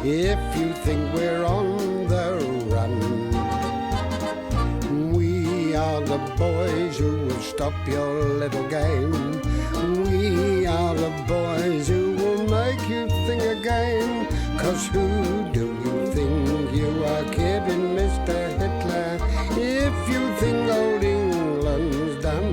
if you think we're on the run. We are the boys who will stop your little game. We are the boys who will make you think again. 'Cause who do you think you are kidding, Mr. Hitler, if you think old England's done?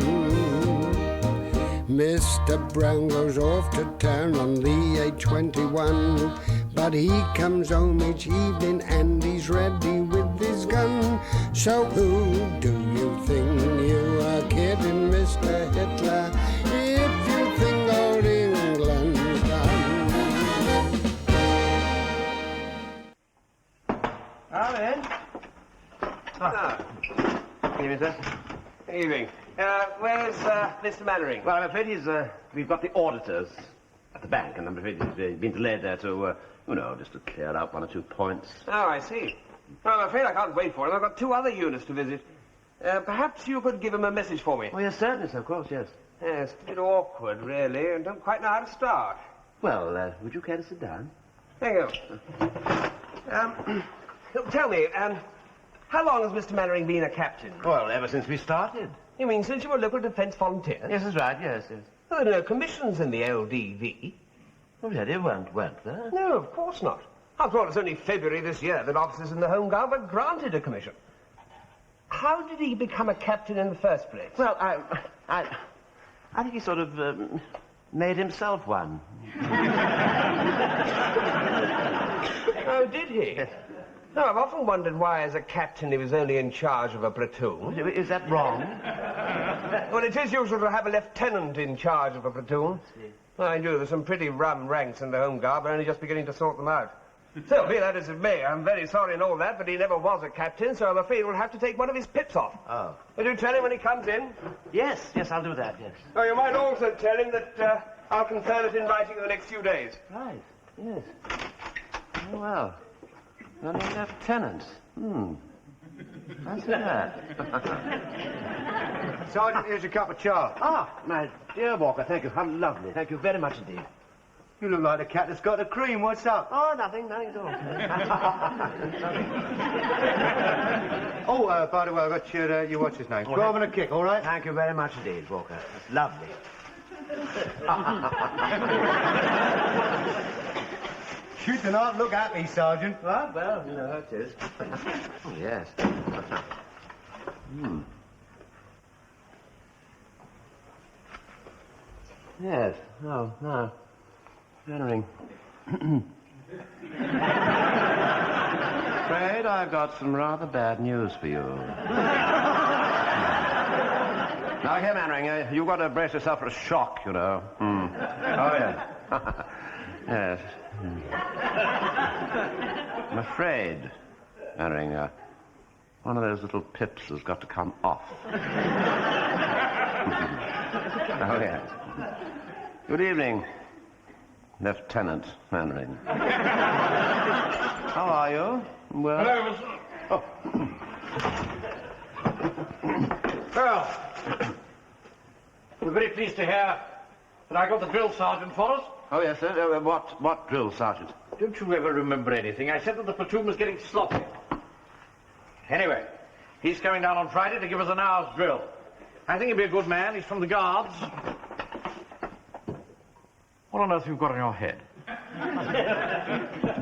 Mr. Brown goes off to town on the A21, but he comes home each evening and he's ready with his gun. So who do you think you are kidding, Mr. Hitler, if you think old England's done? Alan? Evening, sir. Evening. Where's Mr. Mannering? Well, I'm afraid we've got the auditors at the bank, and I'm afraid he's been delayed there to, just to clear out one or two points. Oh, I see. Well, I'm afraid I can't wait for him. I've got 2 other units to visit. Perhaps you could give him a message for me. Oh, yes, certainly, sir, of course, yes. Yes, a bit awkward, really, and don't quite know how to start. Well, would you care to sit down? Thank you. Tell me, how long has Mr. Mannering been a captain? Well, ever since we started. You mean since you were local defence volunteer? Yes, that's right, yes. Well, there are no commissions in the LDV. Oh, yeah, there weren't there? No, of course not. After all, it's only February this year that officers in the Home Guard were granted a commission. How did he become a captain in the first place? Well, I think he sort of made himself one. Oh, did he? Yes. No, I've often wondered why, as a captain, he was only in charge of a platoon. Is that wrong? Well, it is usual to have a lieutenant in charge of a platoon. I do. There's some pretty rum ranks in the Home Guard, but only just beginning to sort them out. Still, be that as it may, I'm very sorry and all that, but he never was a captain, so I'm afraid we'll have to take one of his pips off. Oh. Will you tell him when he comes in? Yes, I'll do that, yes. Oh, you might also tell him that I'll confirm it in writing in the next few days. Right, yes. Oh, well. Only a lieutenant. That's that. Sergeant, here's your cup of char. Ah, my dear Walker, thank you. How lovely. Thank you very much indeed. You look like the cat that's got the cream. What's up? Oh, nothing at all. Oh, by the way, I got your what's his name. Go over and a kick, all right? Thank you very much indeed, Walker. That's lovely. Shoot the not look at me, Sergeant. Well, you know how it is. Oh, yes. Yes. Oh, no. Mannering. Afraid I've got some rather bad news for you. Now, here, Mannering, you've got to brace yourself for a shock, you know. Oh, yes. Yes. I'm afraid, Mannering, one of those little pips has got to come off. Oh, yes. Good evening, Lieutenant Mannering. How are you? Well... Hello, Mr. Well, we're very pleased to hear that I got the drill sergeant for us. Oh, yes, sir. What drill, Sergeant? Don't you ever remember anything? I said that the platoon was getting sloppy. Anyway, he's coming down on Friday to give us an hour's drill. I think he'll be a good man. He's from the Guards. What on earth have you got on your head?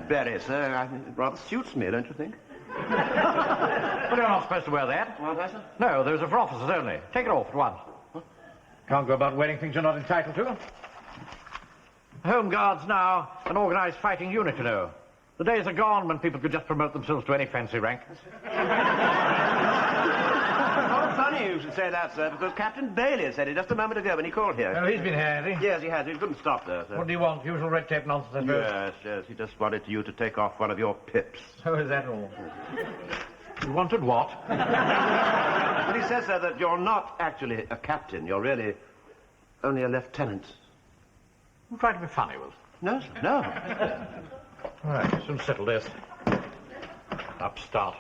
Very, sir. It rather suits me, don't you think? But you're not supposed to wear that. Aren't I, sir? No, those are for officers only. Take it off at once. Can't go about wearing things you're not entitled to. The Home Guard's now an organised fighting unit, you know. The days are gone when people could just promote themselves to any fancy rank. Oh, funny you should say that, sir, because Captain Bailey said it just a moment ago when he called here. Oh, he's been here, has he? Yes, he has. He couldn't stop there, sir. What do you want? Usual red tape nonsense, I suppose? Yes. He just wanted you to take off one of your pips. So is that all? You wanted what? But he says, sir, that you're not actually a captain. You're really only a lieutenant. You trying to be funny, Wilson? No, sir, no. All right, soon settle this. Upstart.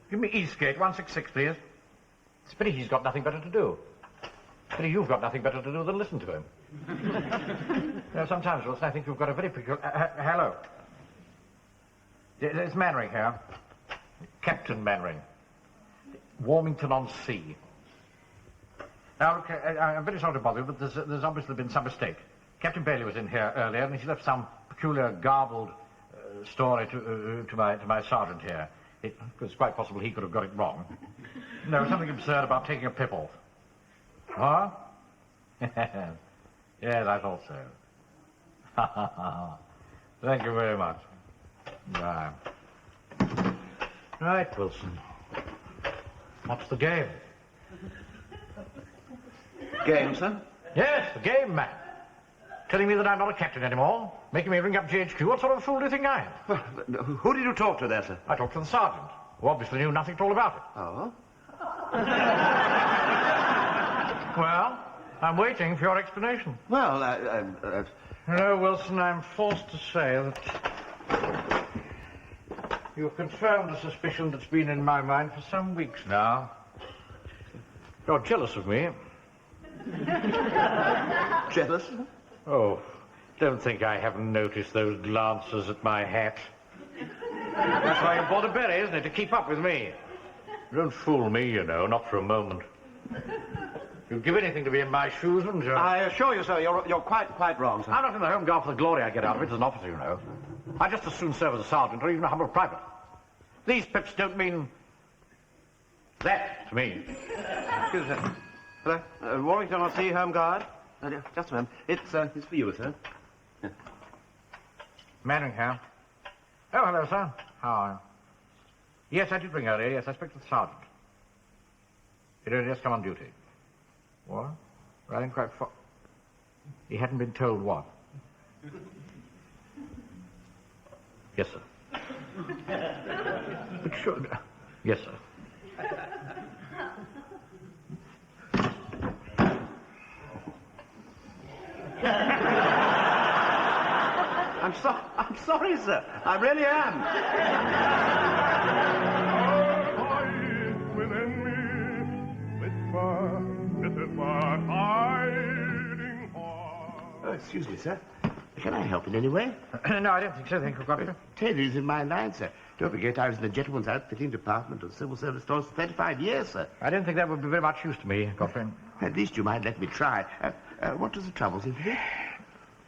Give me Eastgate, 166, please. It's a pity he's got nothing better to do. It's a pity you've got nothing better to do than listen to him. No, sometimes, Wilson, I think you've got a very peculiar... hello. It's Mannering here. Captain Mannering. Warmington-on-Sea. Now, look, I'm very sorry to bother you, but there's obviously been some mistake. Captain Bailey was in here earlier, and he left some peculiar, garbled story to my sergeant here. It's quite possible he could have got it wrong. No, something absurd about taking a pip off. Huh? Yes, I thought so. Thank you very much. Bye. Right, Wilson. What's the game? Game, sir? Yes, the game, man. Telling me that I'm not a captain anymore, making me ring up GHQ. What sort of a fool do you think I am? Well, who did you talk to there, sir? I talked to the sergeant, who obviously knew nothing at all about it. Oh? Well, I'm waiting for your explanation. Well, No, Wilson, I'm forced to say that you've confirmed a suspicion that's been in my mind for some weeks now. You're jealous of me. jealous? Oh, don't think I haven't noticed those glances at my hat. That's why you bought a berry, isn't it, to keep up with me? Don't fool me, you know, not for a moment. You'd give anything to be in my shoes, wouldn't you? I assure you, sir, you're quite wrong, sir. I'm not in the Home Guard for the glory I get out of it as an officer, you know. I'd just as soon serve as a sergeant or even a humble private. These pips don't mean that to me. Excuse me, sir. Hello? Warmington-on-Sea, Home Guard. Just a moment. It's for you, sir. Yeah. Mannering here. Oh, hello, sir. How are you? Yes, I did ring earlier. Yes, I spoke to the sergeant. He'd only just come on duty. What? Well, I didn't quite He hadn't been told what? Yes, sir. But sure... Yes, sir. I'm sorry, sir. I really am. Oh, excuse me, sir. Can I help in any way? No, I don't think so. Thank you, Godfrey. Taylor's in my line, sir. Don't forget I was in the gentleman's outfitting department of civil service stores for 35 years, sir. I don't think that would be very much use to me, Godfrey. At least you might let me try. What does the trouble seem to be?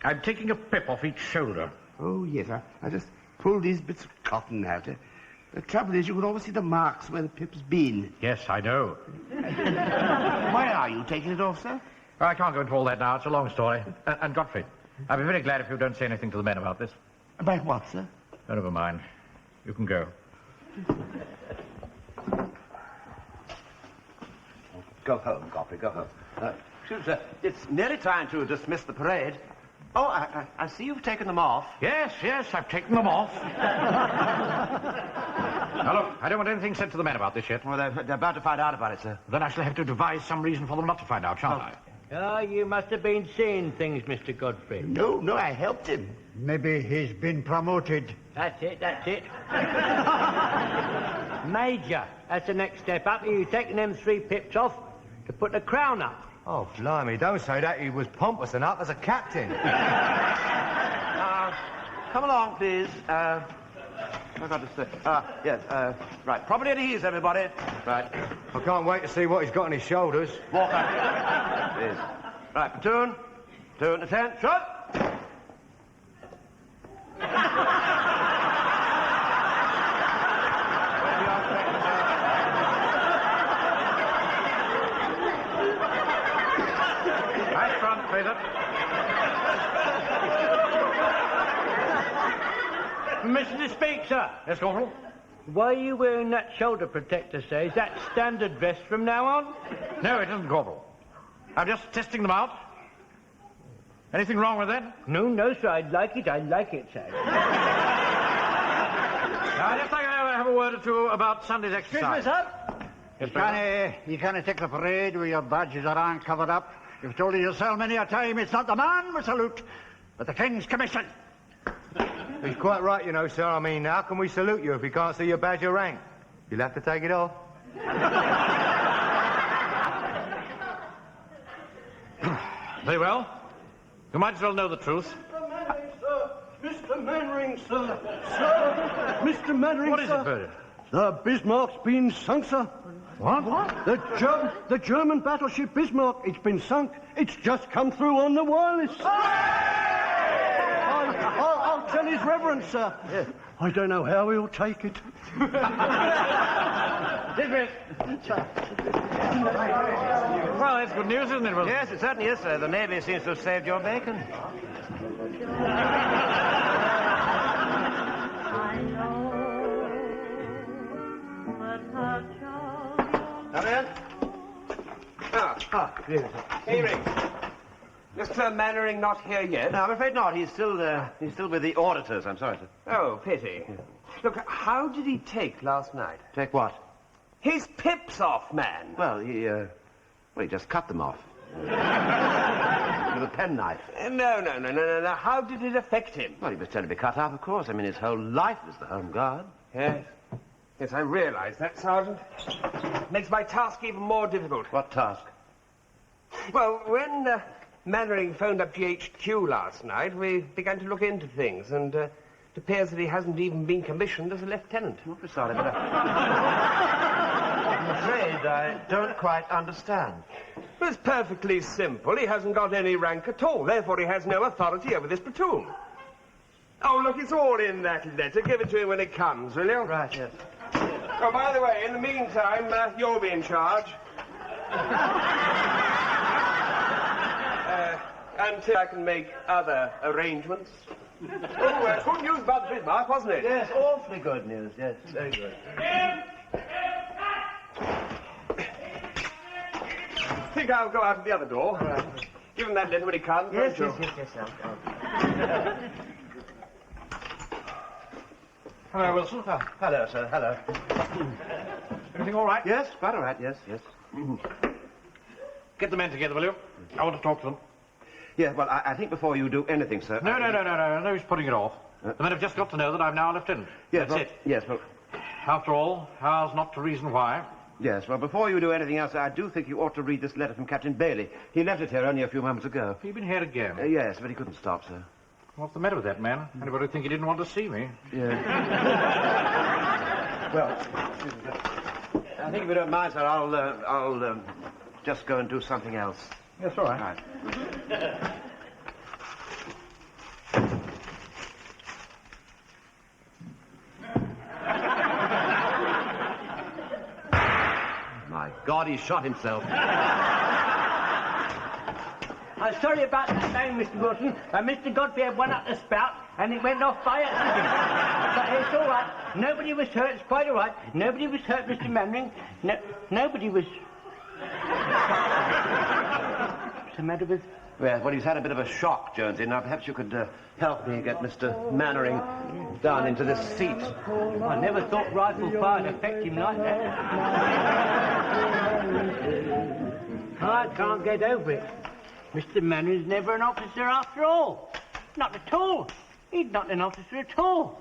I'm taking a pip off each shoulder. Oh, yes, I just pulled these bits of cotton out. The trouble is you can always see the marks where the pip's been. Yes, I know. Why are you taking it off, sir? I can't go into all that now. It's a long story. And Godfrey, I'd be very glad if you don't say anything to the men about this. About what, sir? Oh, never mind. You can go. Go home, Godfrey, go home. Excuse me, sir. It's nearly time to dismiss the parade. Oh, I see you've taken them off. Yes, I've taken them off. Now, look, I don't want anything said to the men about this yet. Well, they're about to find out about it, sir. Then I shall have to devise some reason for them not to find out, shan't I? Ah, you must have been seeing things, Mr. Godfrey. No, I helped him. Maybe he's been promoted. That's it. Major, that's the next step up. You taking them 3 pips off to put the crown up. Oh, blimey, don't say that. He was pompous enough as a captain. Come along, please. I've got to say... yes, right. Properly at ease, everybody. Right. I can't wait to see what he's got on his shoulders. Walk up. Please. Right, platoon. Platoon, attention. Right front, Fraser. Permission to speak, sir. Yes, Corporal? Why are you wearing that shoulder protector, sir? Is that standard vest from now on? No, it isn't, Corporal. I'm just testing them out. Anything wrong with that? No, sir. I'd like it, sir. I'd just like to have a word or two about Sunday's exercise. sir. Yes, Fraser? You can't take the parade with your badges around covered up. You've told it yourself many a time, it's not the man we salute, but the King's Commission. He's quite right, you know, sir. I mean, how can we salute you if we can't see your badge or rank? You'll have to take it off. Very well. You might as well know the truth. Mr. Mannering, sir. Sir, Mr. Mannering, What is sir. it, Bernard? The Bismarck's been sunk, sir. What? The German battleship Bismarck, it's been sunk. It's just come through on the wireless. I'll tell his reverence, sir. Yes. I don't know how he'll take it. Dismiss. Well, that's good news, isn't it, Wilson? Yes, it certainly is, sir. The Navy seems to have saved your bacon. Come in. Hearing. Mr. Mannering not here yet? No, I'm afraid not. He's still with the auditors. I'm sorry, sir. Oh, pity. Look, how did he take last night? Take what? His pips off, man. Well, he just cut them off. With a penknife. No. How did it affect him? Well, he was trying to be cut off, of course. I mean, his whole life was the Home Guard. Yes. Yes, I realise that, Sergeant. Makes my task even more difficult. What task? Well, when Mannering phoned up GHQ last night, we began to look into things, and it appears that he hasn't even been commissioned as a lieutenant. Awfully sorry, but I'm afraid I don't quite understand. Well, it's perfectly simple. He hasn't got any rank at all. Therefore, he has no authority over this platoon. Oh, look, it's all in that letter. Give it to him when it comes, will you? Right, yes. Oh, by the way, in the meantime, you'll be in charge. Until I can make other arrangements. Oh, good news about the Bismarck, wasn't it? Yes, awfully good news. Yes, very good. I think I'll go out of the other door. Give him that letter when he comes. Yes, won't you? yes. Hello, Wilson. Hello, sir. Hello. Everything all right? Yes, quite all right. Yes. Get the men together, will you? I want to talk to them. Yes, well, I think before you do anything, sir... No, he's putting it off. The men have just got to know that I'm now a lieutenant. Yes, That's it. Yes, well... After all, how's not to reason why? Yes, well, before you do anything else, I do think you ought to read this letter from Captain Bailey. He left it here only a few moments ago. You've been here again. Yes, but he couldn't stop, sir. What's the matter with that man? Anybody think he didn't want to see me? Yeah. Well, I think if you don't mind, sir, I'll just go and do something else. Yes, all right. Right. My God, he shot himself. I'm sorry about that name, Mr. Wilson, but Mr. Godfrey had one up the spout and it went off by accident. But it's all right. Nobody was hurt. It's quite all right. Nobody was hurt, Mr. Mannering. Nobody was... What's the matter with... Well, he's had a bit of a shock, Jonesy. Now, perhaps you could help me get Mr. Mannering down into this seat. I never thought rifle fire would affect him like that. I can't get over it. Mr. Mannering's never an officer after all. Not at all. He's not an officer at all.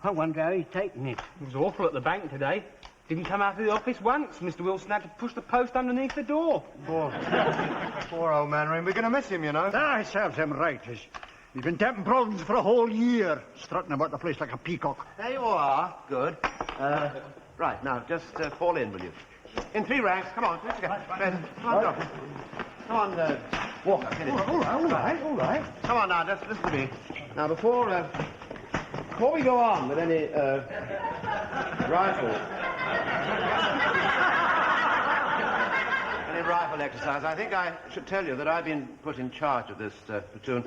I wonder how he's taken it. It was awful at the bank today. Didn't come out of the office once. Mr. Wilson had to push the post underneath the door. Poor old Mannering. We're going to miss him, you know. Ah, serves him right. He's been tapping province for a whole year, strutting about the place like a peacock. There you are. Good. Right, now, just fall in, will you? In 3 ranks. Come on. Let's go. Come on, Doctor. Come on, Walker. Get in. All right. Come on now, just listen to me. Now, before we go on with any rifle exercise, I think I should tell you that I've been put in charge of this platoon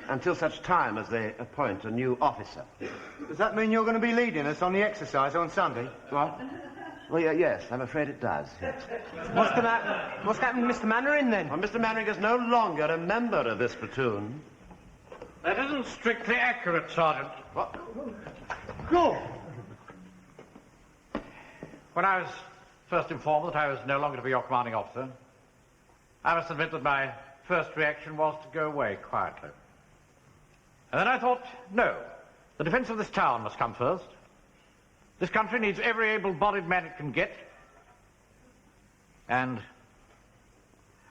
until such time as they appoint a new officer. Does that mean you're going to be leading us on the exercise on Sunday? What? Well, yes, I'm afraid it does. Yes. What's happened to Mr. Mannering, then? Well, Mr. Mannering is no longer a member of this platoon. That isn't strictly accurate, Sergeant. What? Go! When I was first informed that I was no longer to be your commanding officer, I must admit that my first reaction was to go away quietly. And then I thought, no, the defense of this town must come first. This country needs every able-bodied man it can get. And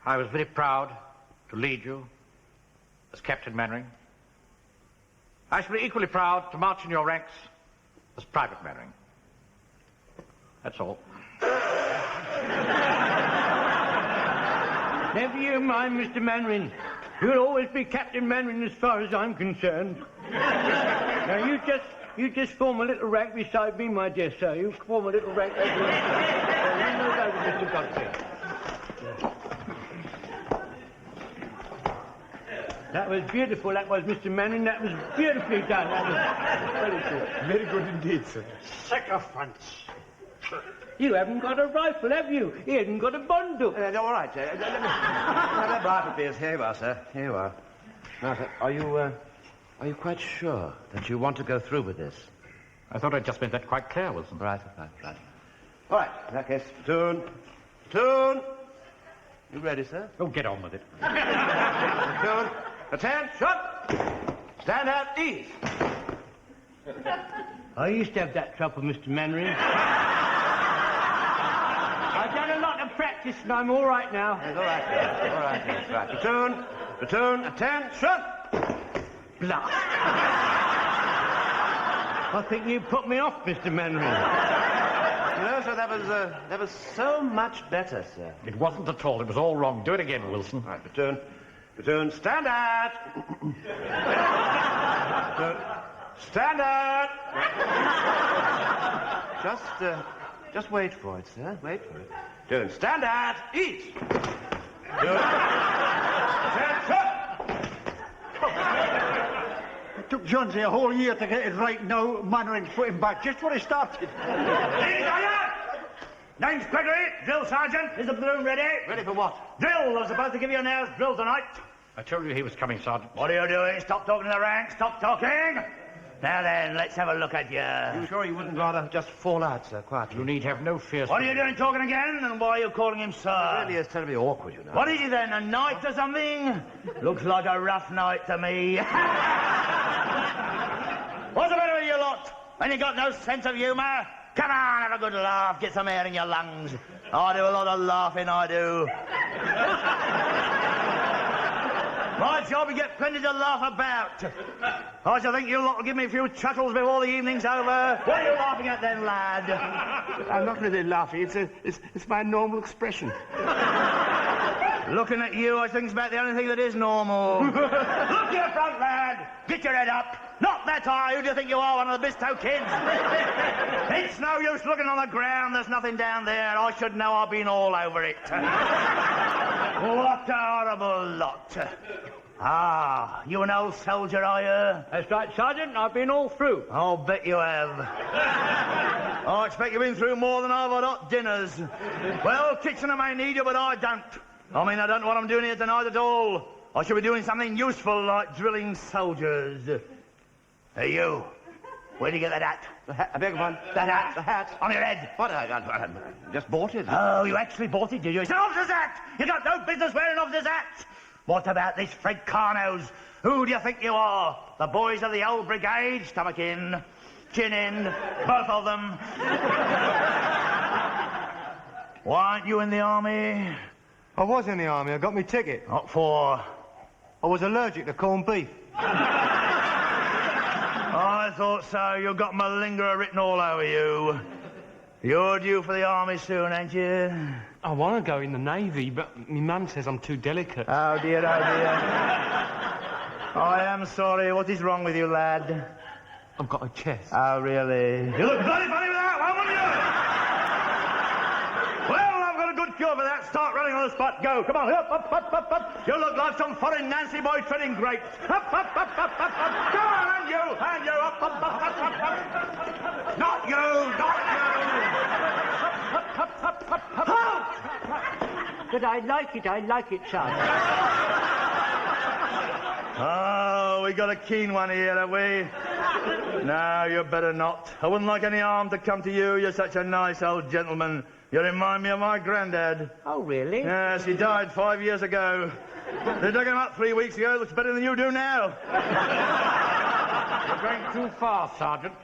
I was very proud to lead you as Captain Mannering. I shall be equally proud to march in your ranks as Private Mannering. That's all. Never you mind, Mr. Mannering. You'll always be Captain Mannering as far as I'm concerned. Now, you just form a little rank beside me, my dear sir. You form a little rank over Mr. Godfrey. That was beautiful, that was, Mr. Mannering. That was beautifully done. That was very good. Very good indeed, sir. Sycophants. You haven't got a rifle, have you? He hasn't got a bundle. All right, sir. Let me have that rifle, please. Here you are, sir. Here you are. Now, sir, are you quite sure that you want to go through with this? I thought I'd just made that quite clear, Wilson. Right. All right, in that case, platoon. Platoon! You ready, sir? Oh, get on with it. Platoon. Attention! Stand at ease. I used to have that trouble, Mr. Mannering. I've done a lot of practice and I'm all right now. Yes, all right, sir. All right, yes, right. Platoon, attention! Blast! I think you put me off, Mr. Mannering. No, sir, that was so much better, sir. It wasn't at all. It was all wrong. Do it again, Wilson. All right, platoon, stand at. Platoon, stand at. Just wait for it, sir. Wait for it. Platoon, stand at. Eat. Attention. It took Jonesy a whole year to get it right. Now Mannering's put him back just where he started. Name's Gregory, drill sergeant. Is the balloon ready? Ready for what? Drill. I was supposed to give you an hour's drill tonight. I told you he was coming, Sergeant. What are you doing? Stop talking to the ranks. Stop talking. Now then, let's have a look at you. You sure you wouldn't rather just fall out, sir, quietly? You need have no fear. What are you doing talking again? And why are you calling him sir? It really is terribly awkward, you know. What is he then, a knight or something? Looks like a rough night to me. What's the matter with you lot? And you got no sense of humour? Come on, have a good laugh, get some air in your lungs. I do a lot of laughing, I do. My job, you get plenty to laugh about. I shall think you lot will give me a few chuckles before the evening's over. What are you laughing at then, lad? I'm not really laughing. It's my normal expression. Looking at you, I think it's about the only thing that is normal. Look to your front, lad. Get your head up. Not that high. Who do you think you are, one of the Bisto kids? It's no use looking on the ground. There's nothing down there. I should know. I've been all over it. What a horrible lot. Ah, you an old soldier, are you? That's right, Sergeant. I've been all through. I'll bet you have. I expect you've been through more than I've had hot dinners. Well, Kitchener may need you, but I don't. I mean, I don't know what I'm doing here tonight at all. I should be doing something useful, like drilling soldiers. Hey, you. Where'd you get that hat? The hat, I beg your pardon? That hat? The hat? On your head. What? I just bought it. Oh, you actually bought it, did you? It's an officer's hat! You got no business wearing an officer's hat! What about this Fred Carnose? Who do you think you are? The boys of the old brigade? Stomach in, chin in, both of them. Why aren't you in the army? I was in the army. I got me ticket. What for? I was allergic to corned beef. I thought so. You got malingerer written all over you. You're due for the army soon, ain't you? I want to go in the Navy, but my mum says I'm too delicate. Oh, dear, oh, dear. I am sorry. What is wrong with you, lad? I've got a chest. Oh, really? You look bloody funny with that one, wouldn't you? Well, I've got a good cure for that. Start running on the spot. Go. Come on. Up, up, up, up, up. You look like some foreign Nancy boy treading grapes. Up, up, up, up, up, up. Come on, and you. And you. Up, up, up, up, up, up. Not you. Not you. Up, up, up, up, up, up. But I like it, Sergeant. Oh, we got a keen one here, have we? No, you better not. I wouldn't like any harm to come to you. You're such a nice old gentleman. You remind me of my granddad. Oh, really? Yes, he died 5 years ago. They dug him up 3 weeks ago. Looks better than you do now. You're going too far, Sergeant.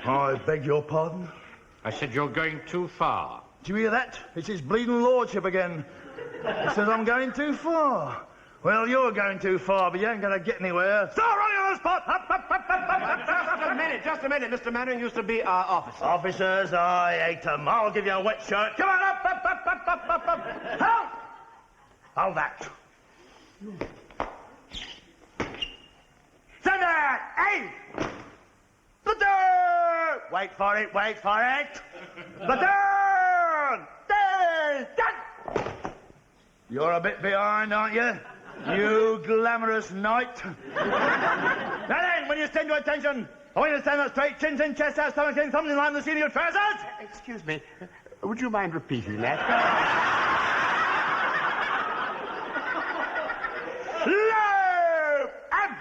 I beg your pardon? I said you're going too far. Do you hear that? It's his bleeding lordship again. He says I'm going too far. Well, you're going too far, but you ain't going to get anywhere. Start running on the spot! Up, up, up, up, up, up. Just a minute. Mr. Mannering used to be our officer. Officers, I hate them. I'll give you a wet shirt. Come on, up, up, up, up, up, up, up. Halt! Hold that. Stand there! Aim! Platoon! Wait for it, wait for it. Platoon! There! Done! You're a bit behind, aren't you? You glamorous knight. Now then, when you stand to attention, I want you to stand up straight, chins in, chest out, stomach in, thumbs in line with the seat of your trousers. Excuse me. Would you mind repeating that? Slow! Up!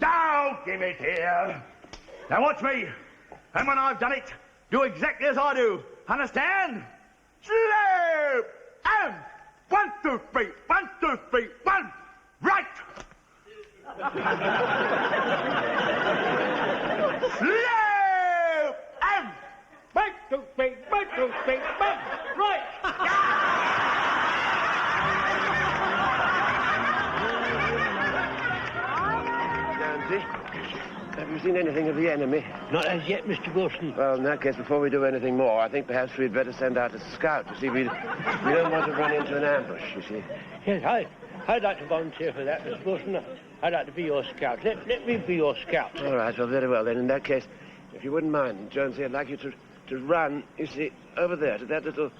Now, give it here. Now watch me. And when I've done it, do exactly as I do. Understand? Slow! And 1, 2, 3, 1, 2, 3, 1. Right! Slow! And 1, 2, 3, 1, 2, 3, 1. Right! Jonesy, have you seen anything of the enemy? Not as yet, Mr. Wilson. Well, in that case, before we do anything more, I think perhaps we'd better send out a scout. You see, we don't want to run into an ambush, you see. Yes, I'd like to volunteer for that, Mr. Wilson. I'd like to be your scout. Let me be your scout. All right, well, very well, then. In that case, if you wouldn't mind, Jonesy, I'd like you to run, you see, over there to that little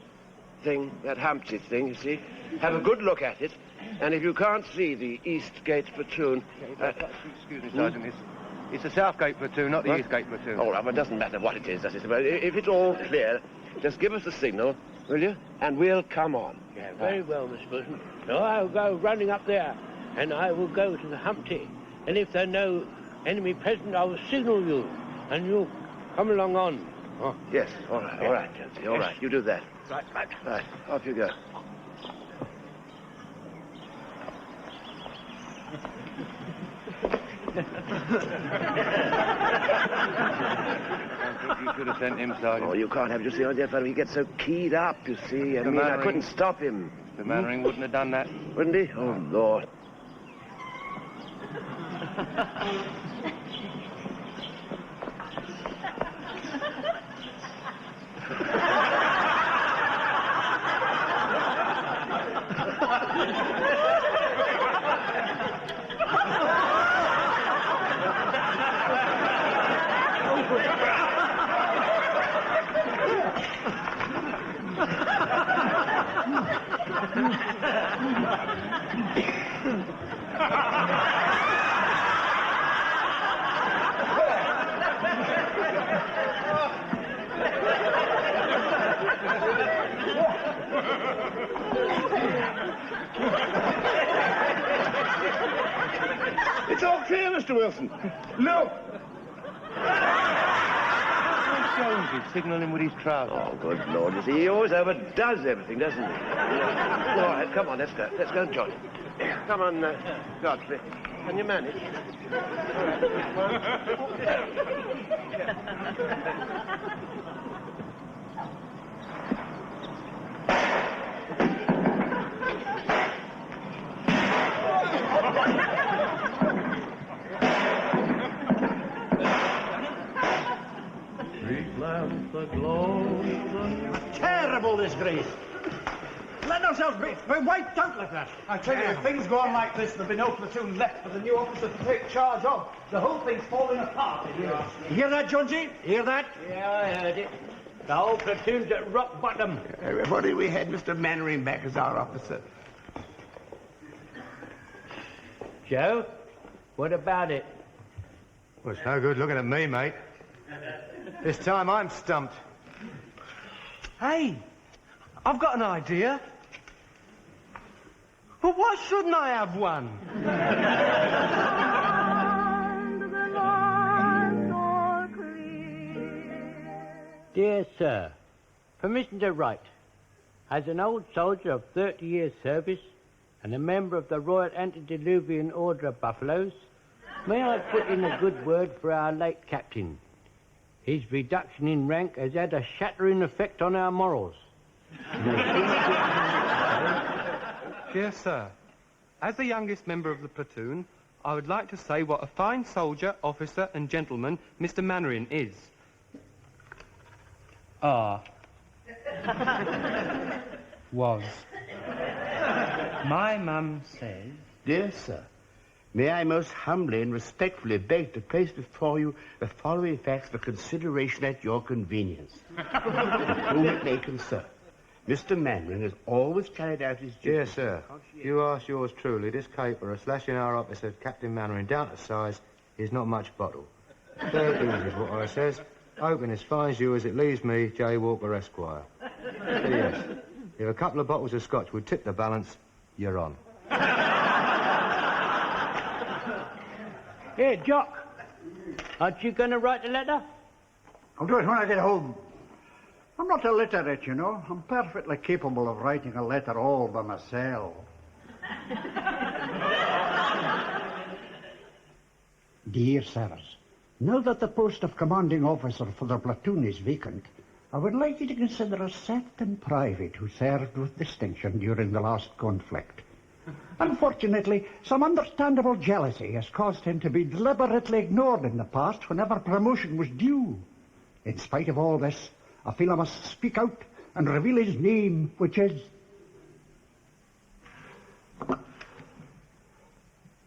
thing, that Humpty thing, you see. Have a good look at it. And if you can't see the East Gate platoon... Excuse me, Sergeant. It's the South Gate platoon, not the East Gate platoon. All right, well, it doesn't matter what it is, does it? If it's all clear, just give us a signal, will you? And we'll come on. Yeah, very well, Mr. Wilson. Now, I'll go running up there, and I will go to the Humpty. And if there are no enemy present, I will signal you, and you'll come along on. Oh. Yes, all right, Jonesy, all right. You do that. Right. Right, off you go. I think you should have sent him, Sergeant. Oh, you can't have. You see, dear fellow, he gets so keyed up, you see. I couldn't stop him. The Mannering wouldn't have done that. Wouldn't he? Oh, Lord. It's all clear, Mr. Wilson. Look! Jonesy signalling with his trousers. Oh, good Lord. You see, he always overdoes everything, doesn't he? All right, come on, let's go. Let's go and join him. Come on, Godfrey. Can you manage? Terrible disgrace. Letting ourselves be wiped out like that. I tell you, if things go on like this, there'll be no platoon left for the new officer to take charge of. The whole thing's falling apart. You hear that, Jonesy? Hear that? Yeah, I heard it. The whole platoon's at rock bottom. Everybody, we had Mr. Mannering back as our officer. Joe, what about it? Well, it's no good looking at me, mate. This time I'm stumped. Hey, I've got an idea. Well, why shouldn't I have one? Dear sir, permission to write. As an old soldier of 30 years' service and a member of the Royal Antediluvian Order of Buffaloes, may I put in a good word for our late captain? His reduction in rank has had a shattering effect on our morals. Dear sir, as the youngest member of the platoon, I would like to say what a fine soldier, officer and gentleman Mr. Mannering is. Was. My mum says... Dear sir, may I most humbly and respectfully beg to place before you the following facts for consideration at your convenience. Whom it may concern. Mr. Mannering has always carried out his duty. Dear sir, you ask yours truly, this caperer slashing our officer, Captain Mannering, down to size is not much bottle. Fair dues is what I says. Hoping as fine as you as it leaves me, J. Walker, Esquire. Yes, if a couple of bottles of scotch would tip the balance, you're on. Hey, Jock. Aren't you going to write a letter? I'll do it when I get home. I'm not illiterate, you know. I'm perfectly capable of writing a letter all by myself. Dear sirs, now that the post of commanding officer for the platoon is vacant, I would like you to consider a certain private who served with distinction during the last conflict. Unfortunately, some understandable jealousy has caused him to be deliberately ignored in the past whenever promotion was due. In spite of all this, I feel I must speak out and reveal his name, which is...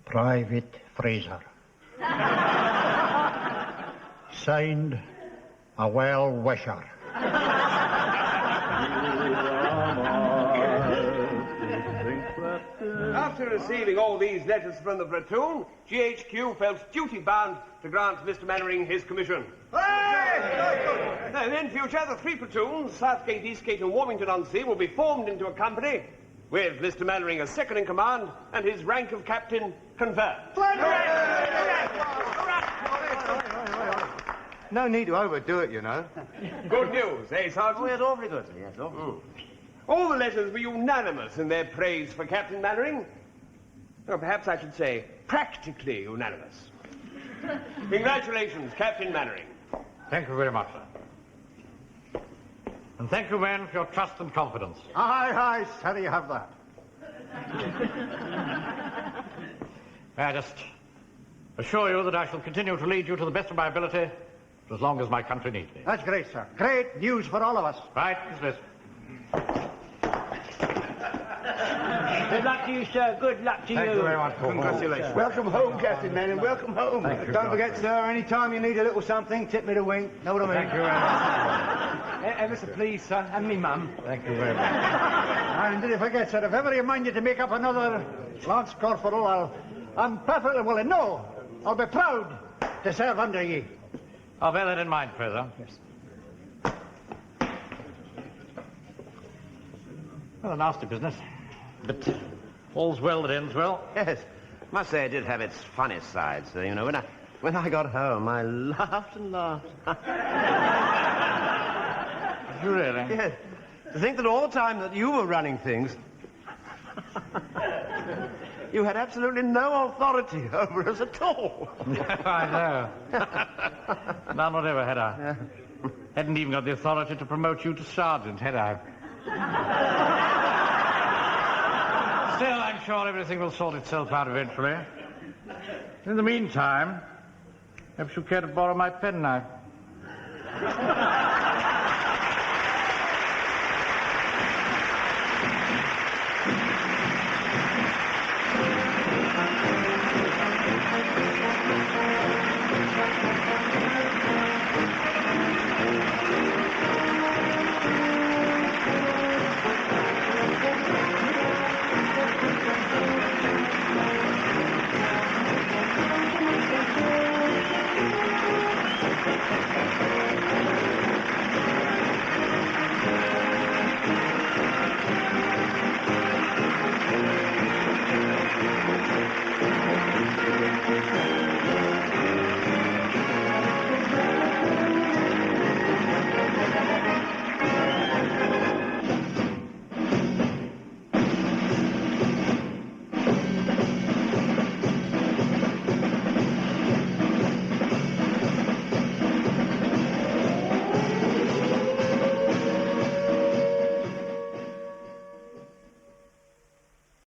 Private Fraser. Signed, a well-wisher. After receiving all these letters from the platoon, GHQ felt duty-bound to grant Mr. Mannering his commission. And in future, the three platoons, Southgate, Eastgate and Warmington-on-Sea, will be formed into a company, with Mr. Mannering as second in command and his rank of captain confirmed. No need to overdo it, you know. Good news, eh, Sergeant? Oh, yes, awfully good, sir, yes, awfully. All the letters were unanimous in their praise for Captain Mannering. Or perhaps I should say, practically unanimous. Congratulations, Captain Mannering. Thank you very much, sir. And thank you, men, for your trust and confidence. Aye, aye, sir, you have that. May I just assure you that I shall continue to lead you to the best of my ability for as long as my country needs me. That's great, sir. Great news for all of us. Right, dismissed. Good luck to you, sir. Good luck to you. Thank you very much, Paul. Congratulations. Welcome home, Captain Mannering. Welcome home. Don't forget, sir, any time you need a little something, tip me the wink. Know what I mean? Thank you very much. Ever so please, sir, and me mum. Thank you very much. And did you forget, sir, if ever you mind you to make up another Lance Corporal, I'm perfectly willing. No, I'll be proud to serve under ye. I'll bear that in mind, Fraser. Yes. Well, a nasty business. But all's well that ends well. Yes, must say it did have its funny side, sir. You know, when I got home, I laughed and laughed. Did you really? Yes. To think that all the time that you were running things, you had absolutely no authority over us at all. I know. None whatever, had I? Hadn't even got the authority to promote you to sergeant, had I? Still, I'm sure everything will sort itself out eventually. In the meantime, perhaps you care to borrow my penknife?